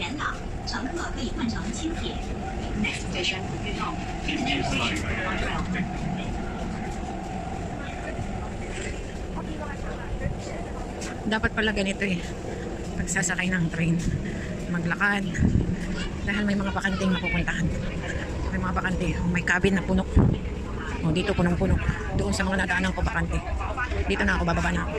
元港，乘客可以换乘轻铁。Next station, Yudong. Next station, Montreal. Dapat pala ganito eh. Pagsasakay ng train, maglakad. Dahil may mga bakanting mapupuntahan. May mga bakante. May cabin na puno. O, dito punong-puno. Doon sa mga nadaanan ko bakante. Dito na ako, bababa na ako.